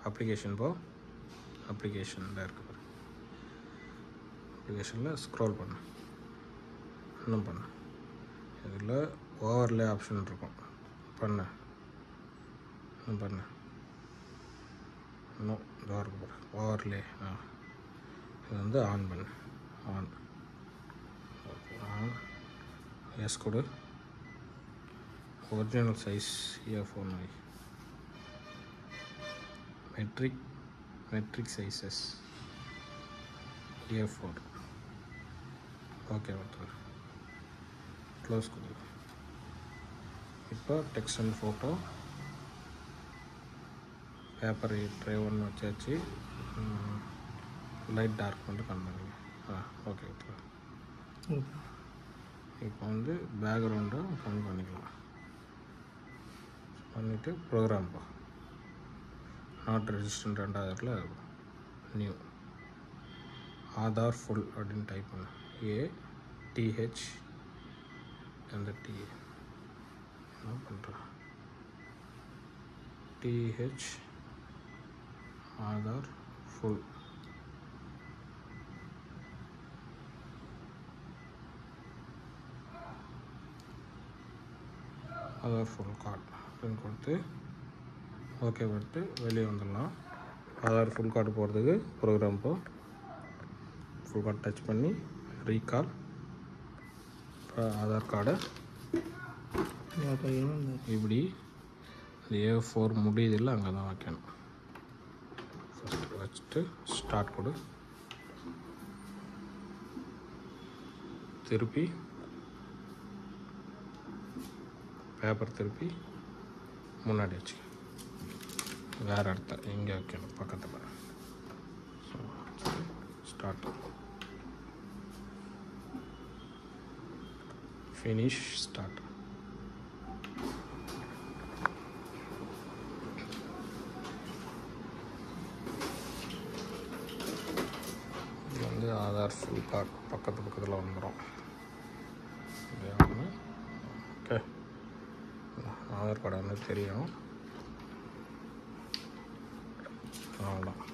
Application போ, அப்ளிகேஷனில் இருக்கு பாரு, அப்ளிகேஷனில் ஸ்க்ரோல் பண்ணு, இன்னும் பண்ணு. இதில் ஓவர்லே ஆப்ஷன் இருக்கும், பண்ணு, இன்னும் பண்ணு, இன்னும் இதாக இருக்கு பாரு ஓவர்லே. இது வந்து ஆன் பண்ணு, ஆன் ஆன் எஸ் கொடு. ஒரிஜினல் சைஸ் இயர்ஃபோன் வை, மெட்ரிக் சைஸஸ் இயர்ஃபோன். ஓகே ஒருத்தர் க்ளோஸ் கொடு. இப்போ text and photo paper drive ஒன்று வச்சாச்சு. லைட் டார்க் மட்டும் காண்பாங்க. ஓகே ஒருத்தர். இப்போ வந்து பேக்ரவுண்டை கம்மி பண்ணிக்கலாம். பண்ணிவிட்டு ப்ரோக்ராம் போ, நாட் ரெஜிஸ்டர் 2வது இடத்துல நியூ ஆதார் ஃபுல் அப்படின்னு டைப் பண்ணு. ATH அந்த T என்ன பண்ணுறேன், TH Aadhaar full. Aadhaar full card அப்படின்னு கொடுத்து ஓகே கொடுத்து வெளியே வந்துடலாம். ஆதார் ஃபுல் கார்டு போகிறதுக்கு ப்ரோக்ராம் போ, ஃபுல் கார்டு டச் பண்ணி ரீகால். ஆதார் கார்டை இப்படி A4 முடியுதில்லை அங்கே தான் வைக்கணும். ஃபஸ்ட்டு வச்சுட்டு ஸ்டார்ட் கொடு. திருப்பி பேப்பர் திருப்பி முன்னாடி வச்சு வேறு இடத்த இங்கே வைக்கணும் பக்கத்தில். So start finish start. இது வந்து ஆதார் ஃபுல் கார்டு பக்கத்தில் வந்துடும். ஓகே, ஆதார் கார்டு வந்து தெரியும். அவ்வளோதான்.